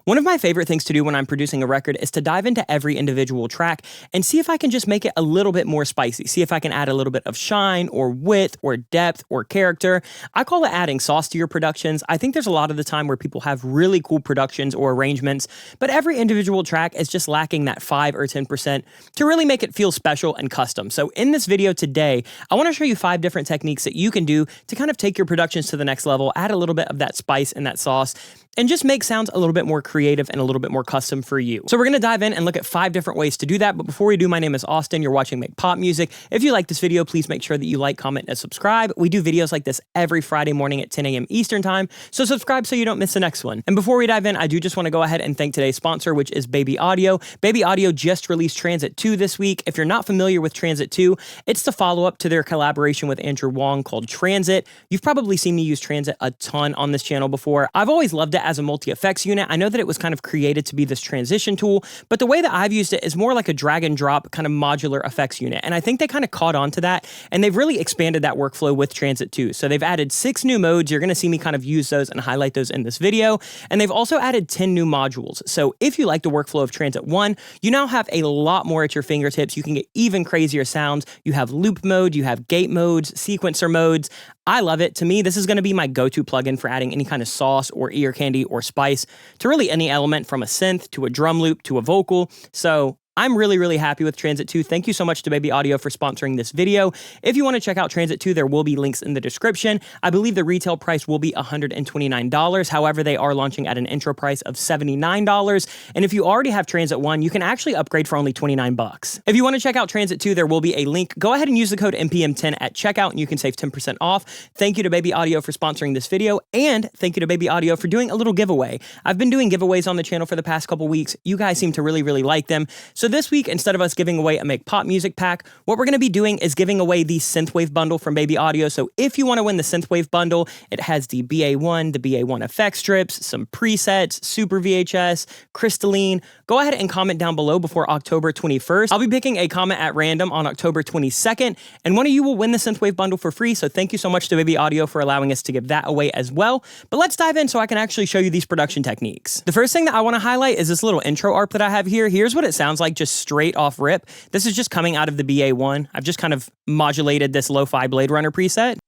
One of my favorite things to do when I'm producing a record is to dive into every individual track and see if I can just make it a little bit more spicy. See if I can add a little bit of shine or width or depth or character. I call it adding sauce to your productions. I think there's a lot of the time where people have really cool productions or arrangements, but every individual track is just lacking that 5 or 10% to really make it feel special and custom. So in this video today, I want to show you 5 different techniques that you can do to kind of take your productions to the next level, add a little bit of that spice and that sauce, and just make sounds a little bit more creative and a little bit more custom for you. So we're gonna dive in and look at 5 different ways to do that. But before we do, my name is Austin. You're watching Make Pop Music. If you like this video, please make sure that you like, comment, and subscribe. We do videos like this every Friday morning at 10 a.m. Eastern time. So subscribe so you don't miss the next one. And before we dive in, I do just wanna go ahead and thank today's sponsor, which is Baby Audio. Baby Audio just released Transit 2 this week. If you're not familiar with Transit 2, it's the follow-up to their collaboration with Andrew Wong called Transit. You've probably seen me use Transit a ton on this channel before. I've always loved it as a multi-effects unit. I know that it was kind of created to be this transition tool, but the way that I've used it is more like a drag and drop kind of modular effects unit. And I think they kind of caught on to that, and they've really expanded that workflow with Transit 2. So they've added 6 new modes. You're going to see me kind of use those and highlight those in this video. And they've also added 10 new modules. So if you like the workflow of Transit 1, you now have a lot more at your fingertips. You can get even crazier sounds. You have loop mode, you have gate modes, sequencer modes. I love it. To me, this is going to be my go-to plugin for adding any kind of sauce or ear candy or spice to really any element, from a synth to a drum loop to a vocal. So I'm really, really happy with Transit 2. Thank you so much to Baby Audio for sponsoring this video. If you want to check out Transit 2, there will be links in the description. I believe the retail price will be $129. However, they are launching at an intro price of $79. And if you already have Transit 1, you can actually upgrade for only $29. If you want to check out Transit 2, there will be a link. Go ahead and use the code MPM10 at checkout and you can save 10% off. Thank you to Baby Audio for sponsoring this video, and thank you to Baby Audio for doing a little giveaway. I've been doing giveaways on the channel for the past couple weeks. You guys seem to really, really like them. So this week, instead of us giving away a Make Pop Music pack, what we're going to be doing is giving away the Synthwave bundle from Baby Audio. So if you want to win the Synthwave bundle, it has the BA1, the BA1 effect strips, some presets, Super VHS, Crystalline. Go ahead and comment down below before October 21st. I'll be picking a comment at random on October 22nd, and one of you will win the Synthwave bundle for free. So thank you so much to Baby Audio for allowing us to give that away as well. But let's dive in so I can actually show you these production techniques. The first thing that I want to highlight is this little intro ARP that I have here. Here's what it sounds like just straight off rip. This is just coming out of the BA1. I've just kind of modulated this lo-fi Blade Runner preset.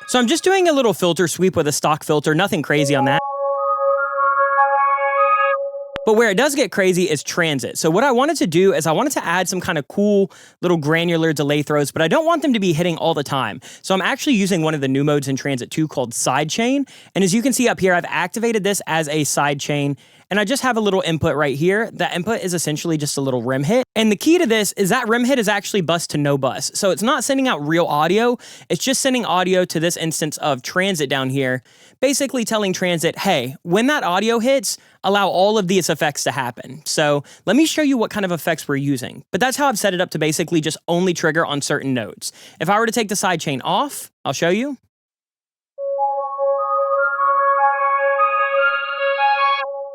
So I'm just doing a little filter sweep with a stock filter, nothing crazy on that. But where it does get crazy is Transit. So what I wanted to do is I wanted to add some kind of cool little granular delay throws, but I don't want them to be hitting all the time. So I'm actually using one of the new modes in Transit 2 called Sidechain. And as you can see up here, I've activated this as a sidechain, and I just have a little input right here. That input is essentially just a little rim hit. And the key to this is that rim hit is actually bus to no bus. So it's not sending out real audio. It's just sending audio to this instance of Transit down here, basically telling Transit, hey, when that audio hits, allow all of these effects to happen. So let me show you what kind of effects we're using. But that's how I've set it up to basically just only trigger on certain notes. If I were to take the sidechain off, I'll show you.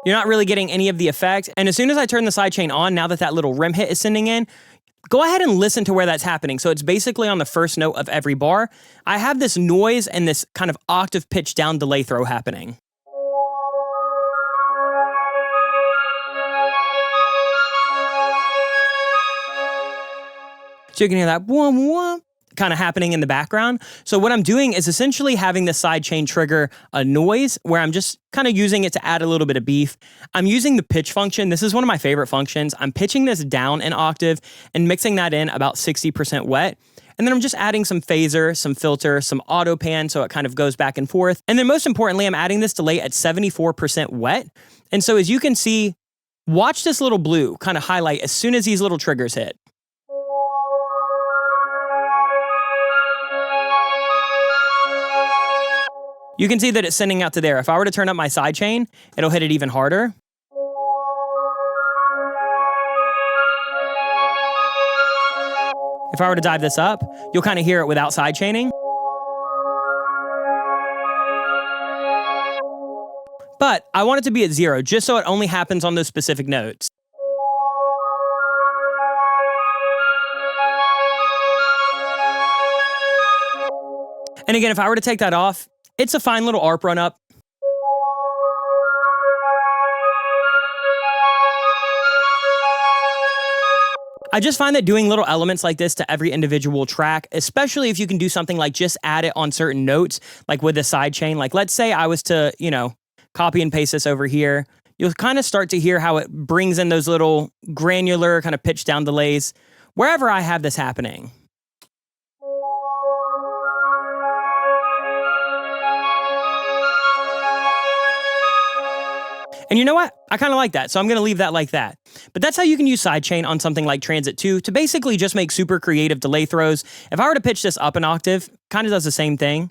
You're not really getting any of the effect. And as soon as I turn the sidechain on, now that that little rim hit is sending in, go ahead and listen to where that's happening. So it's basically on the first note of every bar. I have this noise and this kind of octave pitch down delay throw happening. So you can hear that whoom whoom kind of happening in the background. So what I'm doing is essentially having the sidechain trigger a noise where I'm just kind of using it to add a little bit of beef. I'm using the pitch function. This is one of my favorite functions. I'm pitching this down an octave and mixing that in about 60% wet. And then I'm just adding some phaser, some filter, some auto pan, so it kind of goes back and forth. And then most importantly, I'm adding this delay at 74% wet. And so as you can see, watch this little blue kind of highlight as soon as these little triggers hit. You can see that it's sending out to there. If I were to turn up my sidechain, it'll hit it even harder. If I were to dive this up, you'll kind of hear it without sidechaining. But I want it to be at 0, just so it only happens on those specific notes. And again, if I were to take that off, it's a fine little ARP run up. I just find that doing little elements like this to every individual track, especially if you can do something like just add it on certain notes, like with a sidechain. Like let's say I was to, copy and paste this over here. You'll kind of start to hear how it brings in those little granular kind of pitch down delays wherever I have this happening. And you know what? I kind of like that, so I'm going to leave that like that. But that's how you can use Sidechain on something like Transit 2 to basically just make super creative delay throws. If I were to pitch this up an octave, kind of does the same thing.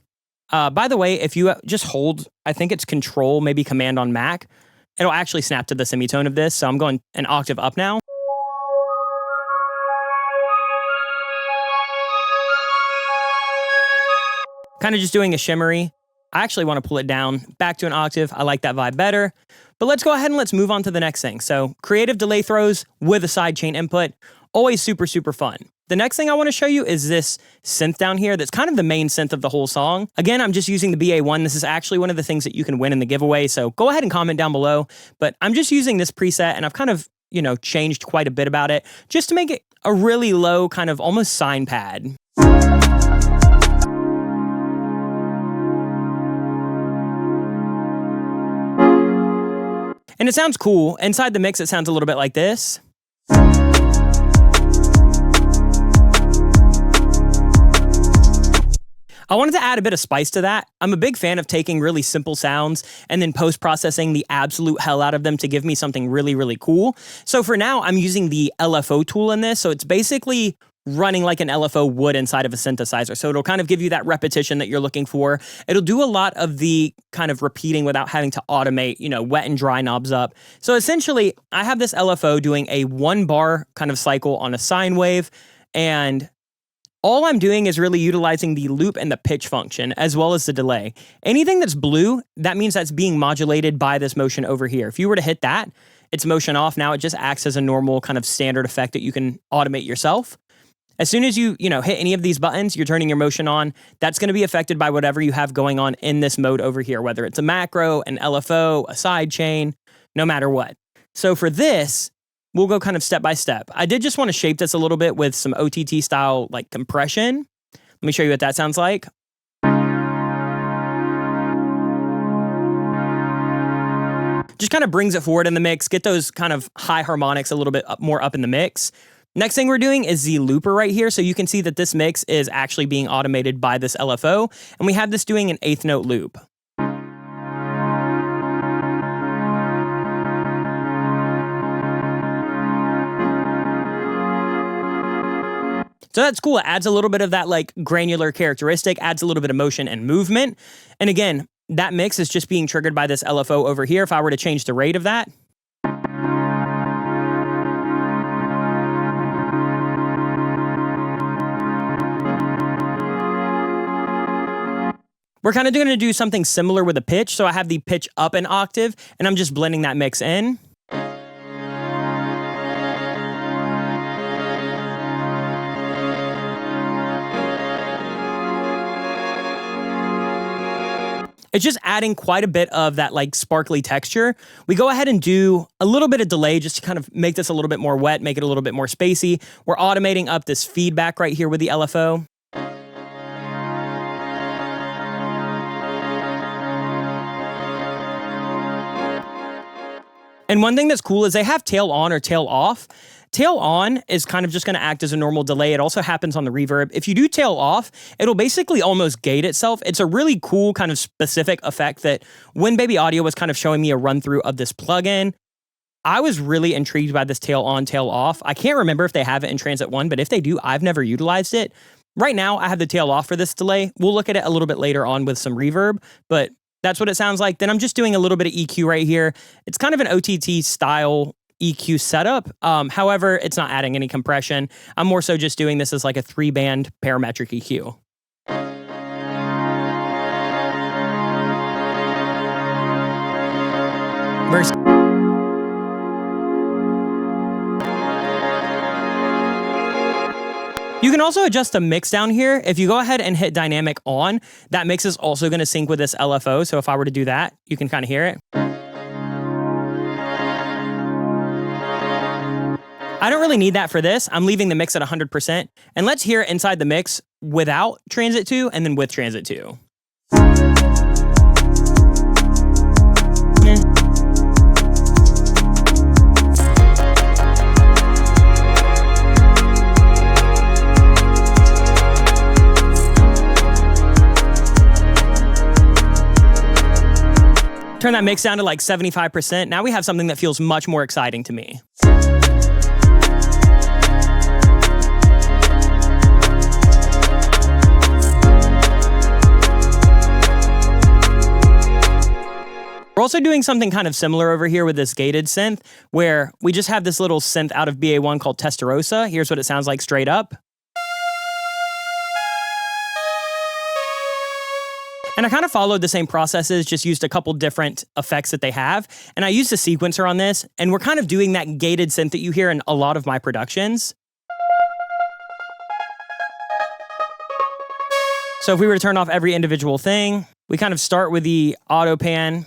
By the way, if you just hold, I think it's Control, maybe Command on Mac, it'll actually snap to the semitone of this. So I'm going an octave up now. Kind of just doing a shimmery. I actually want to pull it down back to an octave. I like that vibe better. But let's go ahead and let's move on to the next thing. So creative delay throws with a sidechain input, always super, super fun. The next thing I want to show you is this synth down here that's kind of the main synth of the whole song. Again, I'm just using the BA1. This is actually one of the things that you can win in the giveaway, so go ahead and comment down below. But I'm just using this preset, and I've kind of, changed quite a bit about it just to make it a really low kind of almost sine pad. And it sounds cool. Inside the mix, it sounds a little bit like this. I wanted to add a bit of spice to that. I'm a big fan of taking really simple sounds and then post-processing the absolute hell out of them to give me something really, really cool. So for now, I'm using the LFO tool in this. So it's basically running like an LFO would inside of a synthesizer. So it'll kind of give you that repetition that you're looking for. It'll do a lot of the kind of repeating without having to automate, wet and dry knobs up. So essentially, I have this LFO doing a 1 bar kind of cycle on a sine wave, and all I'm doing is really utilizing the loop and the pitch function, as well as the delay. Anything that's blue, that means that's being modulated by this motion over here. If you were to hit that, it's motion off. Now it just acts as a normal kind of standard effect that you can automate yourself. As soon as you, hit any of these buttons, you're turning your motion on. That's going to be affected by whatever you have going on in this mode over here, whether it's a macro, an LFO, a sidechain, no matter what. So for this, we'll go kind of step by step. I did just want to shape this a little bit with some OTT style like compression. Let me show you what that sounds like. Just kind of brings it forward in the mix, get those kind of high harmonics a little bit more up in the mix. Next thing we're doing is the looper right here. So you can see that this mix is actually being automated by this LFO, and we have this doing an 8th note loop. So that's cool. It adds a little bit of that like granular characteristic, adds a little bit of motion and movement. And again, that mix is just being triggered by this LFO over here. If I were to change the rate of that, we're kind of going to do something similar with a pitch. So I have the pitch up an octave, and I'm just blending that mix in. It's just adding quite a bit of that like sparkly texture. We go ahead and do a little bit of delay just to kind of make this a little bit more wet, make it a little bit more spacey. We're automating up this feedback right here with the LFO. And one thing that's cool is they have tail on or tail off. Tail on is kind of just going to act as a normal delay. It also happens on the reverb. If you do tail off, it'll basically almost gate itself. It's a really cool kind of specific effect that when Baby Audio was kind of showing me a run through of this plugin, I was really intrigued by this tail on, tail off. I can't remember if they have it in Transit 1, but if they do, I've never utilized it. Right now, I have the tail off for this delay. We'll look at it a little bit later on with some reverb, but that's what it sounds like. Then I'm just doing a little bit of EQ right here. It's kind of an OTT style EQ setup. However, it's not adding any compression. I'm more so just doing this as like a 3-band parametric EQ. You can also adjust the mix down here. If you go ahead and hit dynamic on, that mix is also going to sync with this LFO. So if I were to do that, you can kind of hear it. I don't really need that for this. I'm leaving the mix at 100%. And let's hear it inside the mix without Transit 2 and then with Transit 2. Turn that mix down to like 75%. Now we have something that feels much more exciting to me. We're also doing something kind of similar over here with this gated synth, where we just have this little synth out of BA1 called Testarossa. Here's what it sounds like straight up. And I kind of followed the same processes, just used a couple different effects that they have. And I used a sequencer on this, and we're kind of doing that gated synth that you hear in a lot of my productions. So if we were to turn off every individual thing, we kind of start with the auto pan.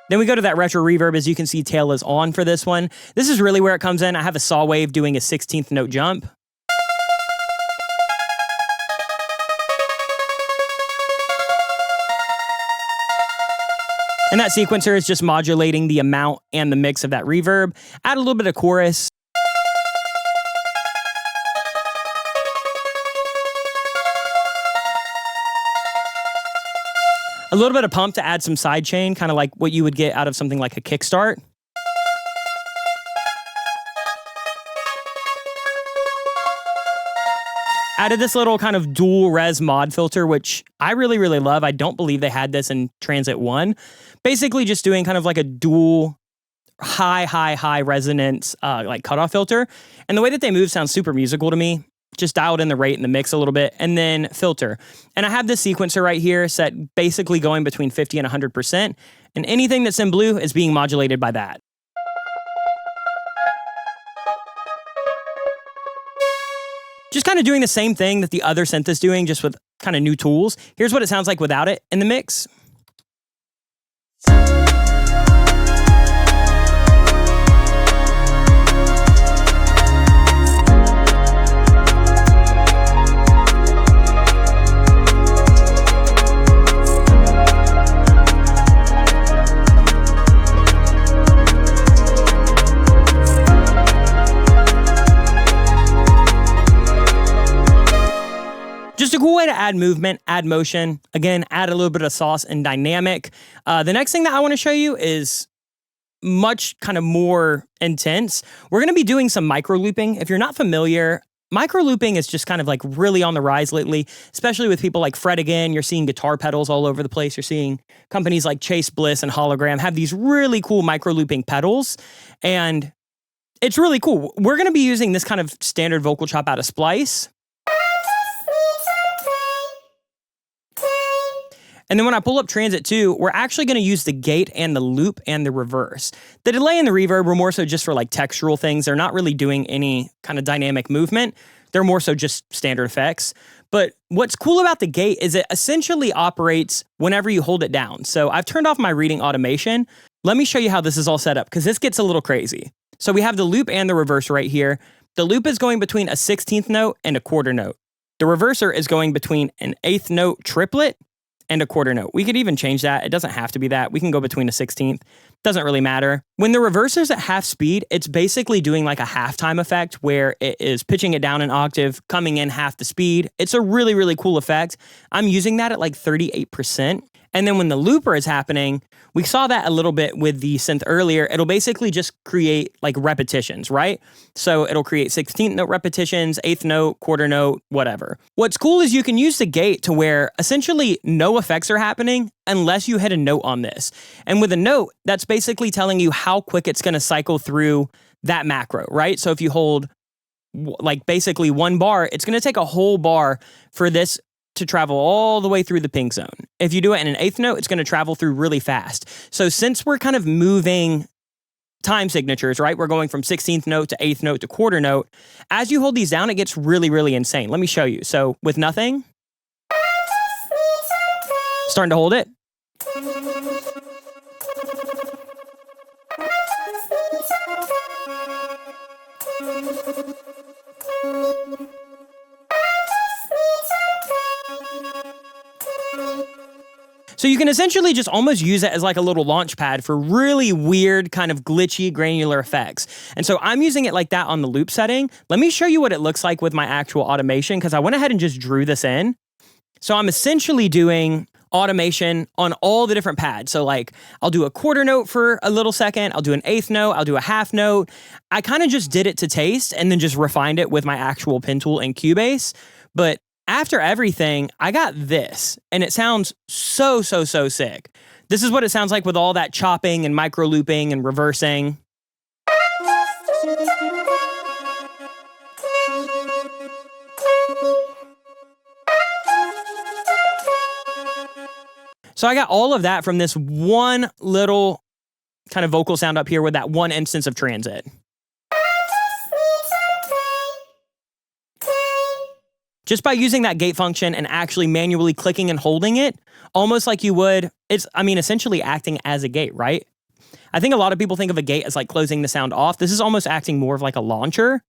Then we go to that retro reverb. As you can see, tail is on for this one. This is really where it comes in. I have a saw wave doing a 16th note jump. And that sequencer is just modulating the amount and the mix of that reverb. Add a little bit of chorus. A little bit of pump to add some sidechain, kind of like what you would get out of something like a kickstart. Added this little kind of dual res mod filter, which I really, really love. I don't believe they had this in Transit 1. Basically just doing kind of like a dual high resonance like cutoff filter. And the way that they move sounds super musical to me. Just dialed in the rate and the mix a little bit, and then filter. And I have this sequencer right here set basically going between 50 and 100%, and anything that's in blue is being modulated by that. Just kind of doing the same thing that the other synth is doing, just with kind of new tools. Here's what it sounds like without it in the mix. Just a cool way to add movement, add motion. Again, add a little bit of sauce and dynamic. The next thing that I want to show you is much kind of more intense. We're going to be doing some micro looping. If you're not familiar, micro looping is just kind of like really on the rise lately, especially with people like Fred again. You're seeing guitar pedals all over the place. You're seeing companies like Chase Bliss and Hologram have these really cool micro looping pedals, and it's really cool. We're going to be using this kind of standard vocal chop out of Splice. And then when I pull up Transit 2, we're actually going to use the gate and the loop and the reverse. The delay and the reverb are more so just for like textural things. They're not really doing any kind of dynamic movement. They're more so just standard effects. But what's cool about the gate is it essentially operates whenever you hold it down. So I've turned off my reading automation. Let me show you how this is all set up, because this gets a little crazy. So we have the loop and the reverse right here. The loop is going between a 16th note and a quarter note. The reverser is going between an 8th note triplet and a quarter note. We could even change that. It doesn't have to be that. We can go between a 16th. Doesn't really matter. When the reverser's at half speed, it's basically doing like a halftime effect where it is pitching it down an octave, coming in half the speed. It's a really, really cool effect. I'm using that at like 38%. And then when the looper is happening, we saw that a little bit with the synth earlier. It'll basically just create like repetitions, right? So it'll create 16th note repetitions, 8th note, quarter note, whatever. What's cool is you can use the gate to where essentially no effects are happening unless you hit a note on this. And with a note, that's basically telling you how quick it's going to cycle through that macro, right? So if you hold like basically one bar, it's going to take a whole bar for this to travel all the way through the pink zone. If you do it in an 8th note, it's going to travel through really fast. So since we're kind of moving time signatures, right? We're going from 16th note to 8th note to quarter note. As you hold these down, it gets really, really insane. Let me show you. So with nothing, starting to hold it. So you can essentially just almost use it as like a little launch pad for really weird kind of glitchy granular effects. And so I'm using it like that on the loop setting. Let me show you what it looks like with my actual automation, because I went ahead and just drew this in. So I'm essentially doing automation on all the different pads. So like I'll do a quarter note for a little second, I'll do an eighth note, I'll do a half note. I kind of just did it to taste and then just refined it with my actual pen tool in Cubase. But after everything, I got this, and it sounds so sick. This is what it sounds like with all that chopping and micro looping and reversing. So I got all of that from this one little kind of vocal sound up here with that one instance of transit. Just by using that gate function and actually manually clicking and holding it, almost like you would, essentially acting as a gate, right? I think a lot of people think of a gate as like closing the sound off. This is almost acting more of like a launcher,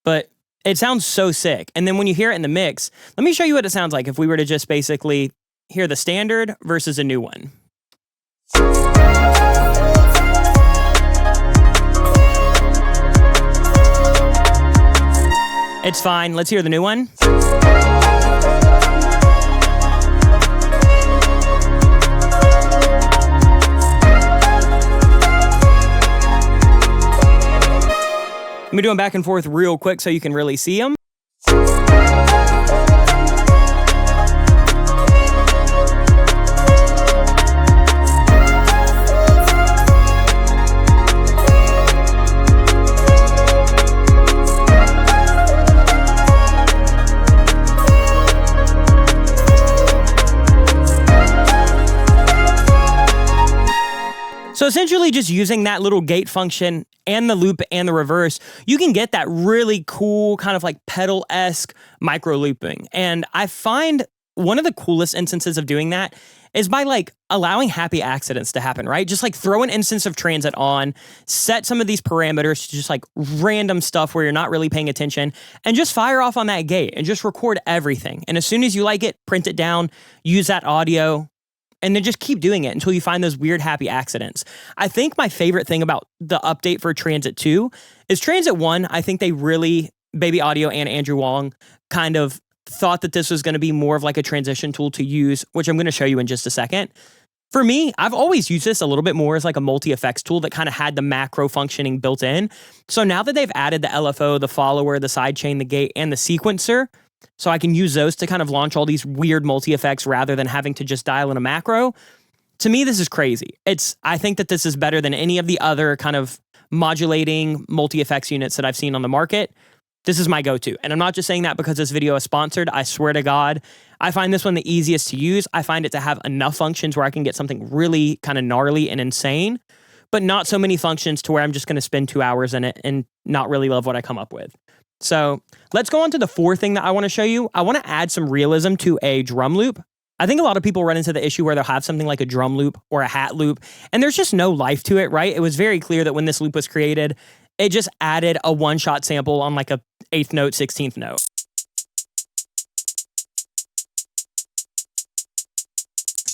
but it sounds so sick. And then when you hear it in the mix, let me show you what it sounds like if we were to just basically hear the standard versus a new one. It's fine. Let's hear the new one. Let me do them back and forth real quick so you can really see them. So essentially just using that little gate function and the loop and the reverse, you can get that really cool kind of like pedal-esque micro looping. And I find one of the coolest instances of doing that is by like allowing happy accidents to happen, right? Just like throw an instance of transit on, set some of these parameters to just like random stuff where you're not really paying attention, and just fire off on that gate and just record everything. And as soon as you like it, print it down, use that audio, and then just keep doing it until you find those weird happy accidents. I think my favorite thing about the update for Transit 2 is Transit 1, I think they really, Baby Audio and Andrew Wong, kind of thought that this was going to be more of like a transition tool to use, which I'm going to show you in just a second. For me, I've always used this a little bit more as like a multi-effects tool that kind of had the macro functioning built in. So now that they've added the LFO, the follower, the sidechain, the gate, and the sequencer, so I can use those to kind of launch all these weird multi-effects rather than having to just dial in a macro. To me, this is crazy. I think that this is better than any of the other kind of modulating multi-effects units that I've seen on the market. This is my go-to. And I'm not just saying that because this video is sponsored. I swear to God, I find this one the easiest to use. I find it to have enough functions where I can get something really kind of gnarly and insane, but not so many functions to where I'm just going to spend 2 hours in it and not really love what I come up with. So let's go on to the fourth thing that I want to show you. I want to add some realism to a drum loop. I think a lot of people run into the issue where they'll have something like a drum loop or a hat loop, and there's just no life to it, right? It was very clear that when this loop was created, it just added a one-shot sample on like a 8th note, 16th note.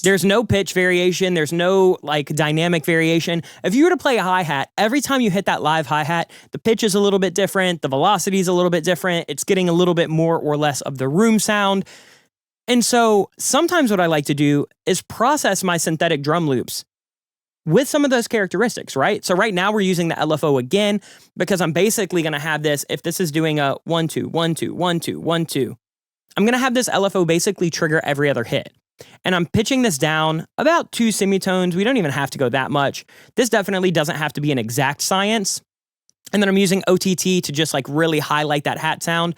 There's no pitch variation. There's no like dynamic variation. If you were to play a hi-hat, every time you hit that live hi-hat, the pitch is a little bit different. The velocity is a little bit different. It's getting a little bit more or less of the room sound. And so sometimes what I like to do is process my synthetic drum loops with some of those characteristics, right? So right now we're using the LFO again because I'm basically going to have this, if this is doing a 1, 2, 1, 2, 1, 2, 1, 2, I'm going to have this LFO basically trigger every other hit. And I'm pitching this down about 2 semitones. We don't even have to go that much. This definitely doesn't have to be an exact science. And then I'm using OTT to just like really highlight that hat sound.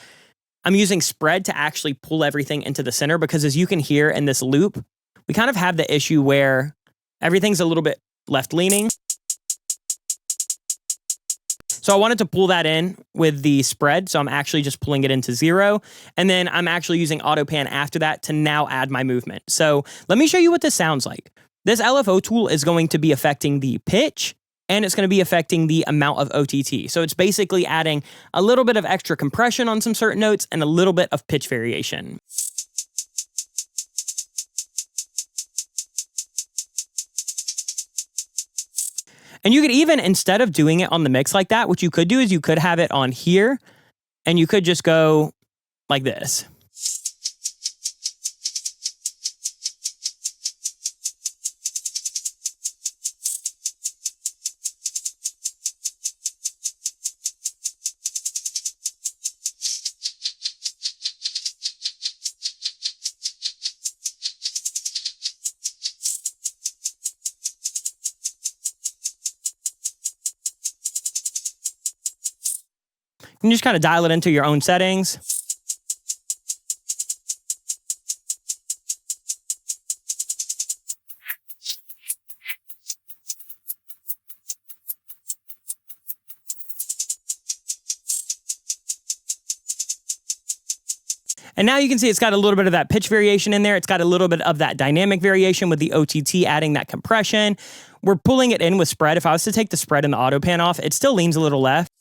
I'm using spread to actually pull everything into the center because as you can hear in this loop, we kind of have the issue where everything's a little bit left leaning. So I wanted to pull that in with the spread. So I'm actually just pulling it into 0. And then I'm actually using auto pan after that to now add my movement. So let me show you what this sounds like. This LFO tool is going to be affecting the pitch, and it's going to be affecting the amount of OTT. So it's basically adding a little bit of extra compression on some certain notes and a little bit of pitch variation. And you could even, instead of doing it on the mix like that, what you could do is you could have it on here, and you could just go like this. You can just kind of dial it into your own settings. And now you can see it's got a little bit of that pitch variation in there. It's got a little bit of that dynamic variation with the OTT adding that compression. We're pulling it in with spread. If I was to take the spread and the auto pan off, it still leans a little left.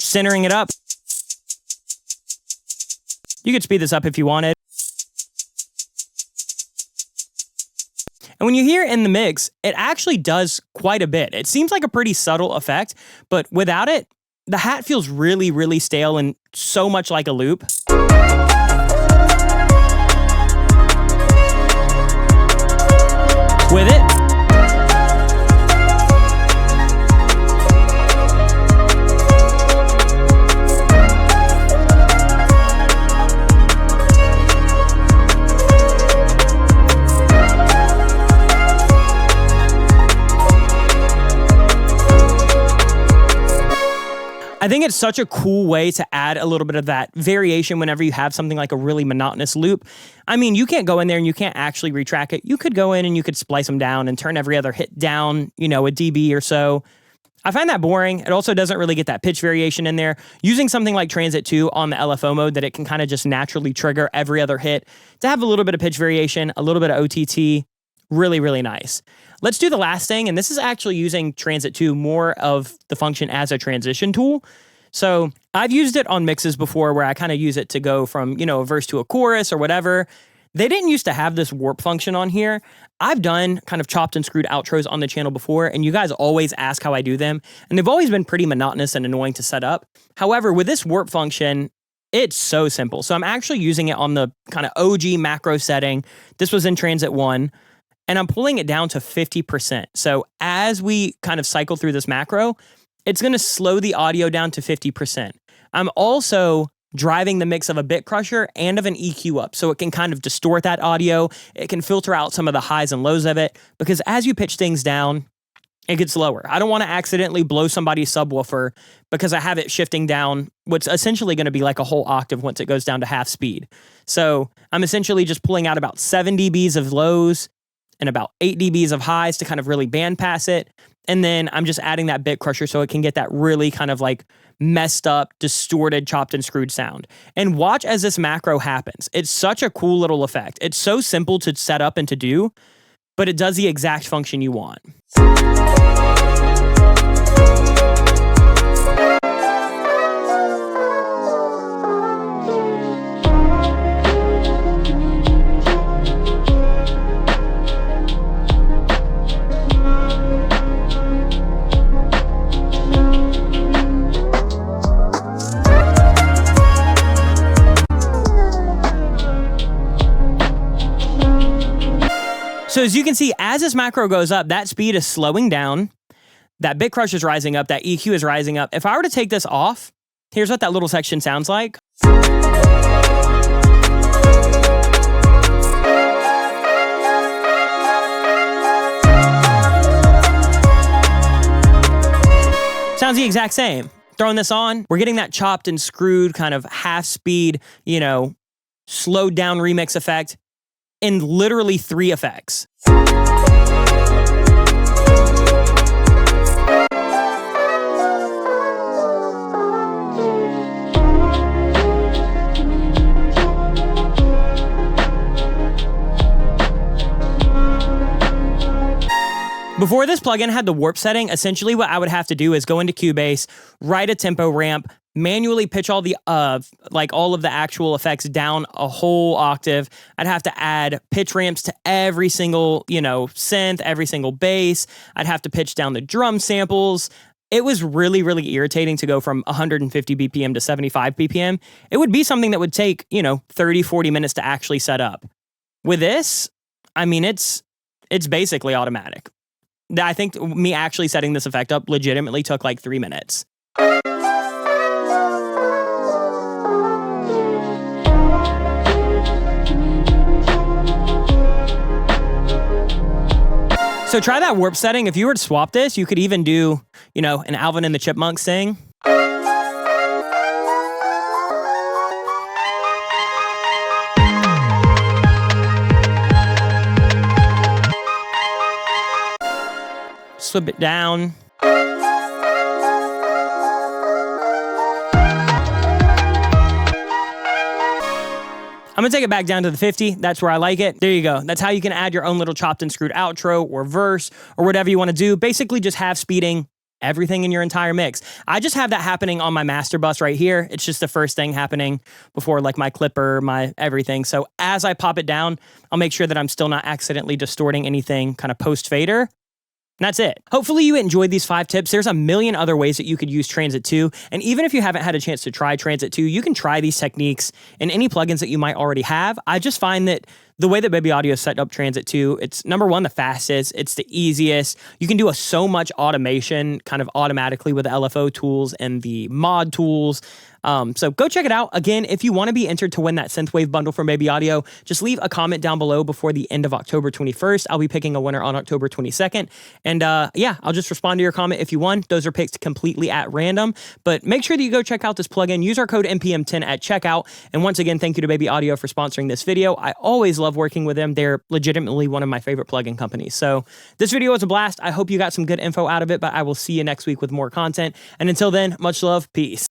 Centering it up. You could speed this up if you wanted. And when you hear it in the mix, it actually does quite a bit. It seems like a pretty subtle effect, but without it, the hat feels really, really stale and so much like a loop. With it, I think it's such a cool way to add a little bit of that variation whenever you have something like a really monotonous loop. I mean, you can't go in there and you can't actually retrack it. You could go in and you could splice them down and turn every other hit down, you know, a dB or so. I find that boring. It also doesn't really get that pitch variation in there. Using something like Transit 2 on the LFO mode that it can kind of just naturally trigger every other hit to have a little bit of pitch variation, a little bit of OTT, really, really nice. Let's do the last thing, and this is actually using Transit 2 more of the function as a transition tool. So I've used it on mixes before where I kind of use it to go from, you know, a verse to a chorus or whatever. They didn't used to have this warp function on here. I've done kind of chopped and screwed outros on the channel before, and you guys always ask how I do them, and they've always been pretty monotonous and annoying to set up. However, with this warp function, it's so simple. So I'm actually using it on the kind of OG macro setting. This was in Transit 1. And I'm pulling it down to 50%. So as we kind of cycle through this macro, it's going to slow the audio down to 50%. I'm also driving the mix of a bit crusher and of an EQ up, so it can kind of distort that audio. It can filter out some of the highs and lows of it, because as you pitch things down, it gets lower. I don't want to accidentally blow somebody's subwoofer because I have it shifting down what's essentially going to be like a whole octave once it goes down to half speed. So I'm essentially just pulling out about 7 dBs of lows and about 8 dBs of highs to kind of really band pass it. And then I'm just adding that bit crusher so it can get that really kind of like messed up, distorted, chopped and screwed sound. And watch as this macro happens. It's such a cool little effect. It's so simple to set up and to do, but it does the exact function you want. So as you can see, as this macro goes up, that speed is slowing down, that bit crush is rising up, that EQ is rising up. If I were to take this off, here's what that little section sounds like. Sounds the exact same. Throwing this on, we're getting that chopped and screwed kind of half speed, you know, slowed down remix effect in literally 3 effects. Before this plugin had the warp setting, essentially what I would have to do is go into Cubase, write a tempo ramp, manually pitch all the all of the actual effects down a whole octave. I'd have to add pitch ramps to every single, synth, every single bass. I'd have to pitch down the drum samples. It was really, really irritating to go from 150 BPM to 75 BPM. It would be something that would take, 30, 40 minutes to actually set up. With this, I mean, it's basically automatic. I think me actually setting this effect up legitimately took like 3 minutes. So try that warp setting. If you were to swap this, you could even do, an Alvin and the Chipmunks thing. Slip it down. I'm gonna take it back down to the 50. That's where I like it. There you go. That's how you can add your own little chopped and screwed outro or verse or whatever you want to do. Basically just half speeding everything in your entire mix. I just have that happening on my master bus right here. It's just the first thing happening before like my clipper, my everything. So as I pop it down, I'll make sure that I'm still not accidentally distorting anything kind of post fader. And that's it. Hopefully you enjoyed these 5 tips. There's a million other ways that you could use Transit 2. And even if you haven't had a chance to try Transit 2, you can try these techniques in any plugins that you might already have. I just find that the way that Baby Audio set up Transit 2, it's number one, the fastest, it's the easiest. You can do so much automation kind of automatically with the LFO tools and the mod tools. So go check it out. Again, if you want to be entered to win that Synthwave bundle from Baby Audio, just leave a comment down below before the end of October 21st. I'll be picking a winner on October 22nd. And I'll just respond to your comment if you won. Those are picked completely at random. But make sure that you go check out this plugin. Use our code NPM10 at checkout. And once again, thank you to Baby Audio for sponsoring this video. I always love working with them. They're legitimately one of my favorite plugin companies. So this video was a blast. I hope you got some good info out of it, but I will see you next week with more content. And until then, much love. Peace.